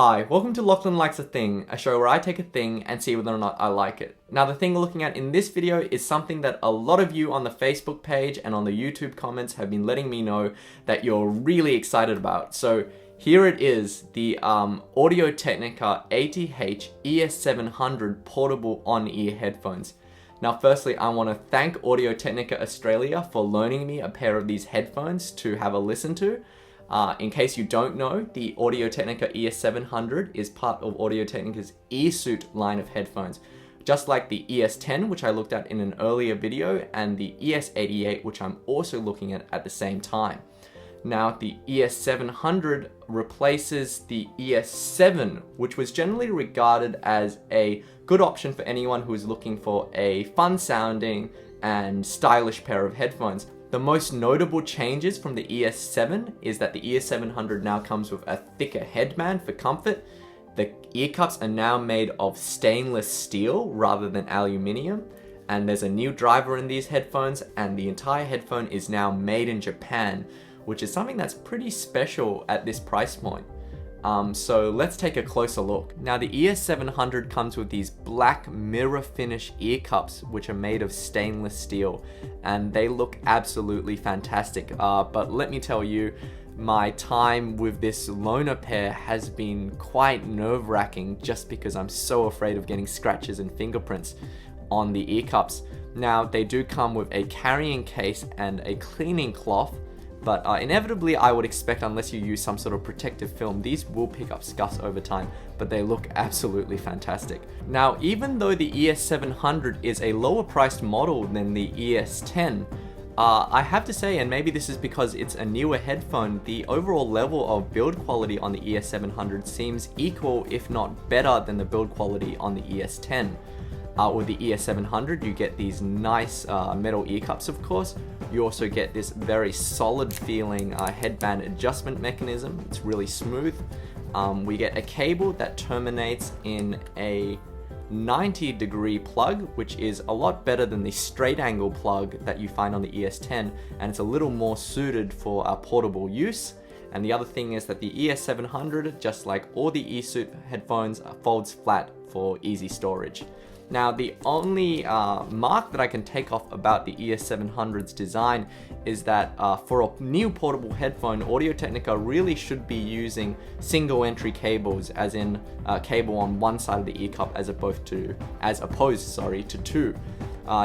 Hi, welcome to Lachlan Likes a Thing, a show where I take a thing and see whether or not I like it. Now the thing we're looking at in this video is something that a lot of you on the Facebook page and on the YouTube comments have been letting me know that you're really excited about. So here it is, the Audio-Technica ATH-ES700 portable on-ear headphones. Now firstly, I want to thank Audio-Technica Australia for loaning me a pair of these headphones to have a listen to. In case you don't know, the Audio-Technica ES700 is part of Audio-Technica's eSuit line of headphones. Just like the ES10, which I looked at in an earlier video, and the ES88, which I'm also looking at the same time. Now, the ES700 replaces the ES7, which was generally regarded as a good option for anyone who is looking for a fun-sounding and stylish pair of headphones. The most notable changes from the ES7 is that the ES700 now comes with a thicker headband for comfort. The ear cups are now made of stainless steel rather than aluminium, and there's a new driver in these headphones, and the entire headphone is now made in Japan, which is something that's pretty special at this price point. So let's take a closer look. Now the ES700 comes with these black mirror finish ear cups, which are made of stainless steel, and they look absolutely fantastic. But let me tell you, my time with this loaner pair has been quite nerve-wracking just because I'm so afraid of getting scratches and fingerprints on the ear cups. Now they do come with a carrying case and a cleaning cloth, but inevitably I would expect, unless you use some sort of protective film, these will pick up scuffs over time, but they look absolutely fantastic. Now, even though the ES700 is a lower priced model than the ES10, I have to say, and maybe this is because it's a newer headphone, the overall level of build quality on the ES700 seems equal, if not better, than the build quality on the ES10. With the ES700, you get these nice metal ear cups, of course. You also get this very solid feeling headband adjustment mechanism. It's really smooth. We get a cable that terminates in a 90-degree plug, which is a lot better than the straight angle plug that you find on the ES10, and it's a little more suited for portable use. And the other thing is that the ES700, just like all the eSuit headphones, folds flat for easy storage. Now, the only mark that I can take off about the ES700's design is that for a new portable headphone, Audio-Technica really should be using single entry cables, as in a cable on one side of the ear cup as opposed to two.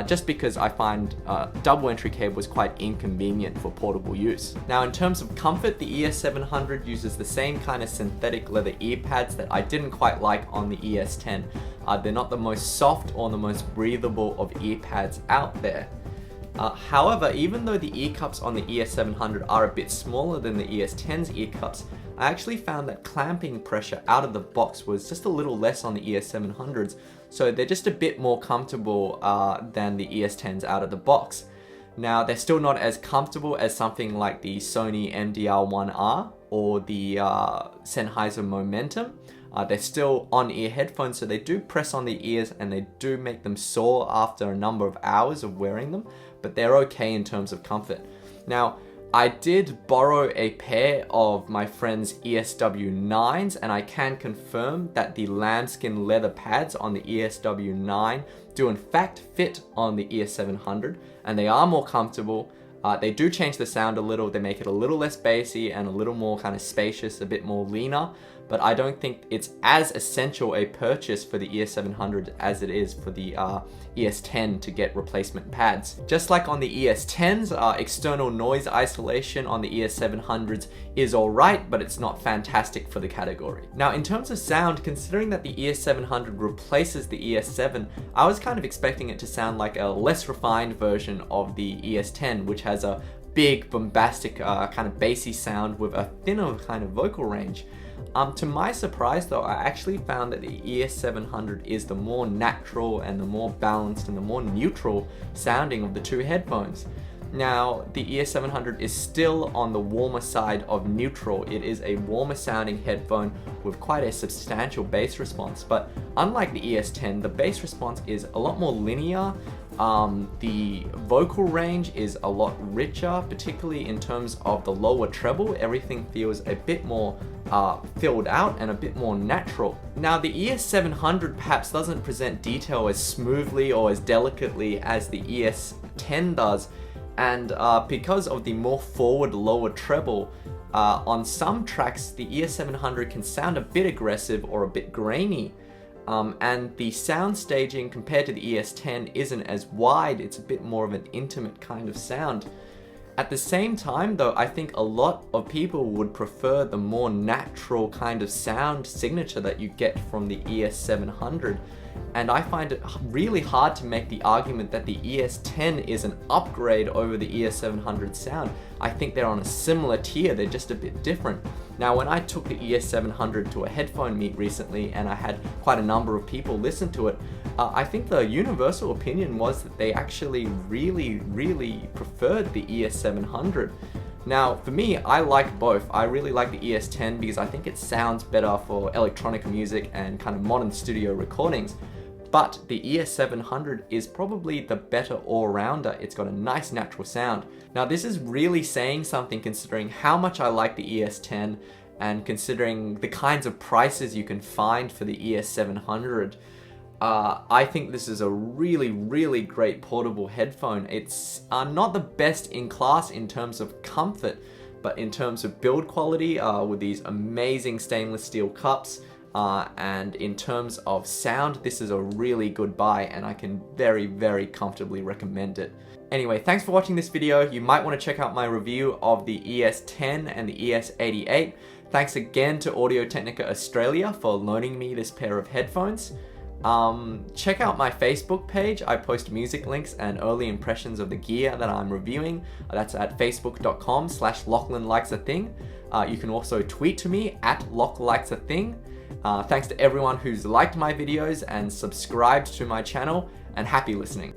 Just because I find double entry cable is quite inconvenient for portable use. Now, in terms of comfort, the ES700 uses the same kind of synthetic leather ear pads that I didn't quite like on the ES10. They're not the most soft or the most breathable of ear pads out there. However, even though the ear cups on the ES700 are a bit smaller than the ES10's ear cups, I actually found that clamping pressure out of the box was just a little less on the ES700s, so they're just a bit more comfortable than the ES10s out of the box. Now, they're still not as comfortable as something like the Sony MDR1R or the Sennheiser Momentum. They're still on-ear headphones, so they do press on the ears and they do make them sore after a number of hours of wearing them, but they're okay in terms of comfort. Now, I did borrow a pair of my friend's ESW9s, and I can confirm that the lambskin leather pads on the ESW9 do in fact fit on the ES700, and they are more comfortable. They do change the sound a little. They make it a little less bassy and a little more kind of spacious, a bit more leaner, but I don't think it's as essential a purchase for the ES700 as it is for the ES10 to get replacement pads. Just like on the ES10s, external noise isolation on the ES700s is alright, but it's not fantastic for the category. Now, in terms of sound, considering that the ES700 replaces the ES7, I was kind of expecting it to sound like a less refined version of the ES10, which has a big, bombastic, kind of bassy sound with a thinner kind of vocal range. To my surprise though, I actually found that the ES700 is the more natural and the more balanced and the more neutral sounding of the two headphones. Now, the ES700 is still on the warmer side of neutral. It is a warmer sounding headphone with quite a substantial bass response, but unlike the ES10, the bass response is a lot more linear, The vocal range is a lot richer, particularly in terms of the lower treble. Everything feels a bit more filled out and a bit more natural. Now the ES700 perhaps doesn't present detail as smoothly or as delicately as the ES10 does, and because of the more forward lower treble, on some tracks the ES700 can sound a bit aggressive or a bit grainy. And the sound staging compared to the ES10 isn't as wide, it's a bit more of an intimate kind of sound. At the same time though, I think a lot of people would prefer the more natural kind of sound signature that you get from the ES700. And I find it really hard to make the argument that the ES10 is an upgrade over the ES700 sound. I think they're on a similar tier, they're just a bit different. Now when I took the ES700 to a headphone meet recently and I had quite a number of people listen to it, I think the universal opinion was that they actually really preferred the ES700. Now for me, I like both. I really like the ES10 because I think it sounds better for electronic music and kind of modern studio recordings. But the ES700 is probably the better all-rounder. It's got a nice natural sound. Now this is really saying something considering how much I like the ES10 and considering the kinds of prices you can find for the ES700. I think this is a really great portable headphone. It's not the best in class in terms of comfort, but in terms of build quality with these amazing stainless steel cups, and in terms of sound, this is a really good buy and I can very comfortably recommend it. Anyway, thanks for watching this video. You might want to check out my review of the ES10 and the ES88. Thanks again to Audio-Technica Australia for loaning me this pair of headphones. Check out my Facebook page. I post music links and early impressions of the gear that I'm reviewing. That's at facebook.com/LachlanLikesAthing. You can also tweet to me at LachLikesAthing. Thanks to everyone who's liked my videos and subscribed to my channel, and happy listening.